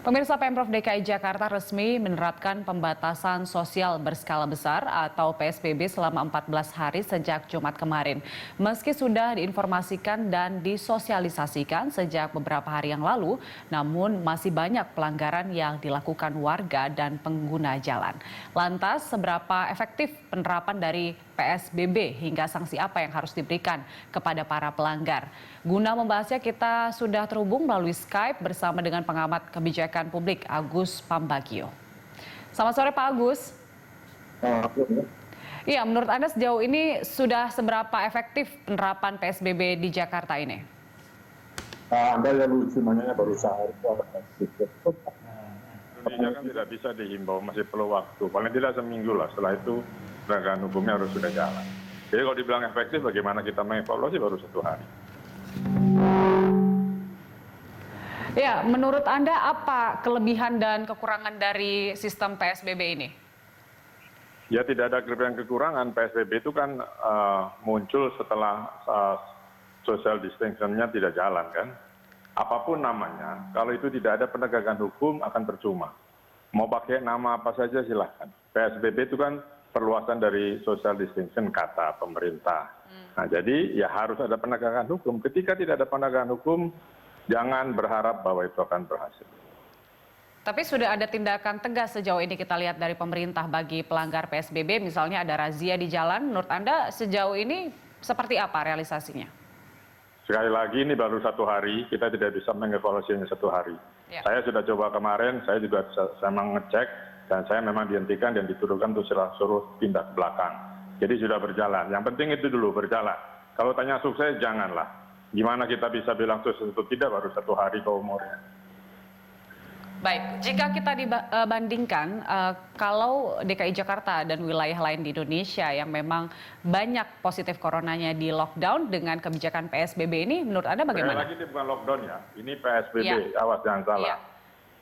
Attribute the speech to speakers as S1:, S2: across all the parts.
S1: Pemirsa, Pemprov DKI Jakarta resmi menerapkan pembatasan sosial berskala besar atau PSBB selama 14 hari sejak Jumat kemarin. Meski sudah diinformasikan dan disosialisasikan sejak beberapa hari yang lalu, namun masih banyak pelanggaran yang dilakukan warga dan pengguna jalan. Lantas, seberapa efektif penerapan dari PSBB hingga sanksi apa yang harus diberikan kepada para pelanggar? Guna membahasnya, kita sudah terhubung melalui Skype bersama dengan pengamat kebijakan publik Agus Pambagio. Selamat sore Pak Agus. Iya, menurut Anda sejauh ini sudah seberapa efektif penerapan PSBB di Jakarta ini?
S2: Anda yang lucu nanya baru sehari.
S3: Indonesia kan tidak bisa dihimbau, masih perlu waktu. Paling tidak seminggu lah, setelah itu penegakan hukumnya harus sudah jalan. Jadi kalau dibilang efektif, bagaimana kita mengevaluasi baru 1 hari.
S1: Ya, menurut Anda apa kelebihan dan kekurangan dari sistem PSBB ini?
S3: Ya, tidak ada kelebihan kekurangan. PSBB itu kan muncul setelah social distancing-nya tidak jalan kan. Apapun namanya, kalau itu tidak ada penegakan hukum akan percuma. Mau pakai nama apa saja silahkan. PSBB itu kan perluasan dari social distancing kata pemerintah. Nah, jadi ya harus ada penegakan hukum. Ketika tidak ada penegakan hukum, jangan berharap bahwa itu akan berhasil.
S1: Tapi sudah ada tindakan tegas sejauh ini kita lihat dari pemerintah bagi pelanggar PSBB, misalnya ada razia di jalan. Menurut Anda sejauh ini seperti apa realisasinya?
S3: Sekali lagi ini baru 1 hari, kita tidak bisa mengevaluasinya 1 hari. Ya. Saya sudah coba kemarin, saya juga mengecek dan saya memang dihentikan dan diturunkan untuk suruh pindah ke belakang. Jadi sudah berjalan. Yang penting itu dulu berjalan. Kalau tanya sukses, janganlah. Gimana kita bisa bilang sukses itu tidak baru 1 hari ke umurnya.
S1: Baik, jika kita dibandingkan kalau DKI Jakarta dan wilayah lain di Indonesia yang memang banyak positif coronanya di lockdown dengan kebijakan PSBB ini, menurut Anda bagaimana?
S3: Sekali lagi ini bukan lockdown ya, ini PSBB, ya. Awas jangan salah.
S1: Ya.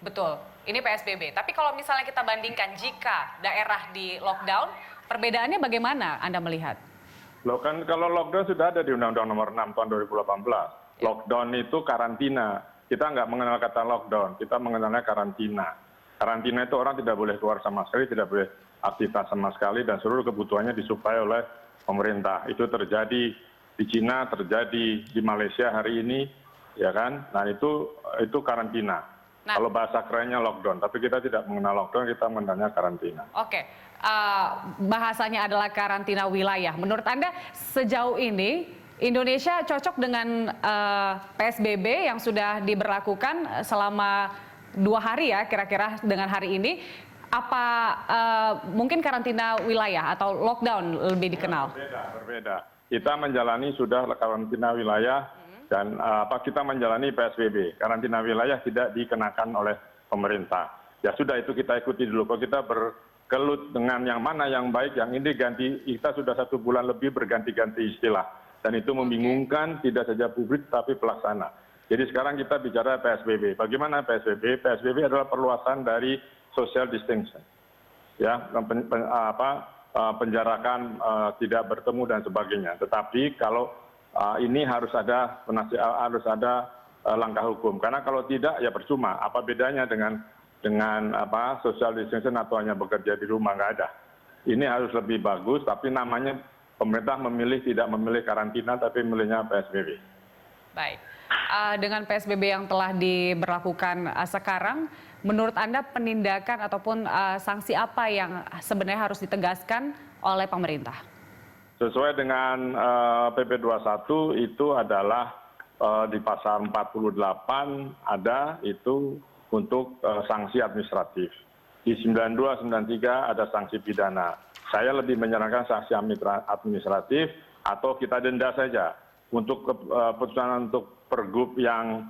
S1: Betul, ini PSBB. Tapi kalau misalnya kita bandingkan jika daerah di lockdown, perbedaannya bagaimana Anda melihat?
S3: Loh kan kalau lockdown sudah ada di Undang-Undang Nomor 6 Tahun 2018. Ya. Lockdown itu karantina. Kita nggak mengenal kata lockdown, kita mengenalnya karantina. Karantina itu orang tidak boleh keluar sama sekali, tidak boleh aktivitas sama sekali, dan seluruh kebutuhannya disuplai oleh pemerintah. Itu terjadi di Cina, terjadi di Malaysia hari ini, ya kan? Nah itu karantina. Nah, kalau bahasa kerennya lockdown, tapi kita tidak mengenal lockdown, kita mengenalnya karantina.
S1: Oke, bahasanya adalah karantina wilayah. Menurut Anda sejauh ini Indonesia cocok dengan PSBB yang sudah diberlakukan selama 2 hari ya kira-kira dengan hari ini. Apa mungkin karantina wilayah atau lockdown lebih dikenal?
S3: Berbeda. Kita menjalani sudah karantina wilayah dan kita menjalani PSBB. Karantina wilayah tidak dikenakan oleh pemerintah. Ya sudah itu kita ikuti dulu. Kalau kita berkelut dengan yang mana yang baik, yang ini ganti, kita sudah 1 bulan lebih berganti-ganti istilah. Dan itu membingungkan tidak saja publik tapi pelaksana. Jadi sekarang kita bicara PSBB. Bagaimana PSBB? PSBB adalah perluasan dari social distancing. Ya, penjarakan tidak bertemu dan sebagainya. Tetapi kalau ini harus ada langkah hukum. Karena kalau tidak ya percuma. Apa bedanya dengan social distancing atau hanya bekerja di rumah? Nggak ada. Ini harus lebih bagus, tapi namanya pemerintah tidak memilih karantina, tapi memilihnya PSBB.
S1: Baik, dengan PSBB yang telah diberlakukan sekarang, menurut Anda penindakan ataupun sanksi apa yang sebenarnya harus ditegaskan oleh pemerintah?
S3: Sesuai dengan PP 21 itu adalah di pasal 48 ada itu untuk sanksi administratif. Di 92, 93 ada sanksi pidana. Saya lebih menyarankan sanksi administratif atau kita denda saja. Untuk keputusan untuk pergub yang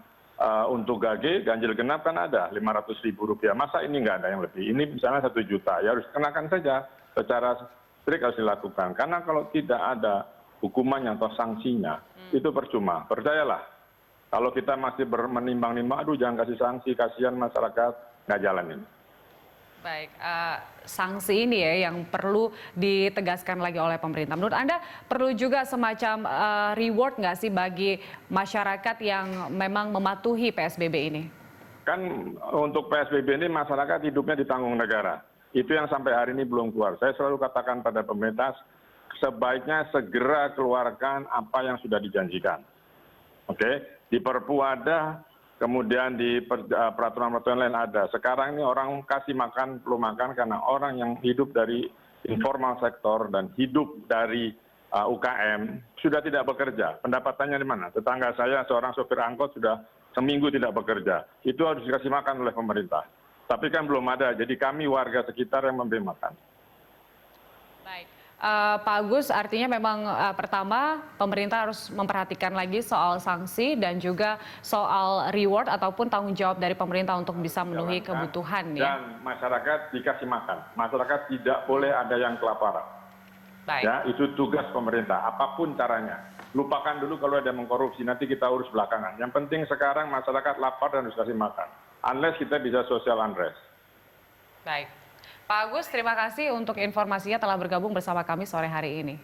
S3: untuk ganjil genap kan ada Rp500.000. Masa ini nggak ada yang lebih? Ini misalnya 1 juta, ya harus kenakan saja. Secara strict harus dilakukan. Karena kalau tidak ada hukumannya atau sanksinya, itu percuma. Percayalah, kalau kita masih menimbang-nimbang, aduh jangan kasih sanksi, kasihan masyarakat, nggak jalan ini.
S1: Baik, sanksi ini ya yang perlu ditegaskan lagi oleh pemerintah. Menurut Anda perlu juga semacam reward nggak sih bagi masyarakat yang memang mematuhi PSBB ini?
S3: kan untuk PSBB ini masyarakat hidupnya ditanggung negara. Itu yang sampai hari ini belum keluar. Saya selalu katakan pada pemerintah, sebaiknya segera keluarkan apa yang sudah dijanjikan. Oke, di Perpu ada, kemudian di peraturan-peraturan lain ada. Sekarang ini orang kasih makan, perlu makan karena orang yang hidup dari informal sektor dan hidup dari UKM sudah tidak bekerja. Pendapatannya di mana? Tetangga saya seorang sopir angkot sudah seminggu tidak bekerja. Itu harus dikasih makan oleh pemerintah. Tapi kan belum ada, jadi kami warga sekitar yang memberi makan.
S1: Baik. Pak Agus, artinya memang pertama pemerintah harus memperhatikan lagi soal sanksi dan juga soal reward ataupun tanggung jawab dari pemerintah untuk bisa memenuhi kebutuhan.
S3: Dan masyarakat dikasih makan. Masyarakat tidak boleh ada yang kelaparan.
S1: Baik.
S3: Ya, itu tugas pemerintah, apapun caranya. Lupakan dulu kalau ada yang mengkorupsi, nanti kita urus belakangan. Yang penting sekarang masyarakat lapar dan harus kasih makan. Unless kita bisa social unrest.
S1: Baik. Pak Agus, terima kasih untuk informasinya telah bergabung bersama kami sore hari ini.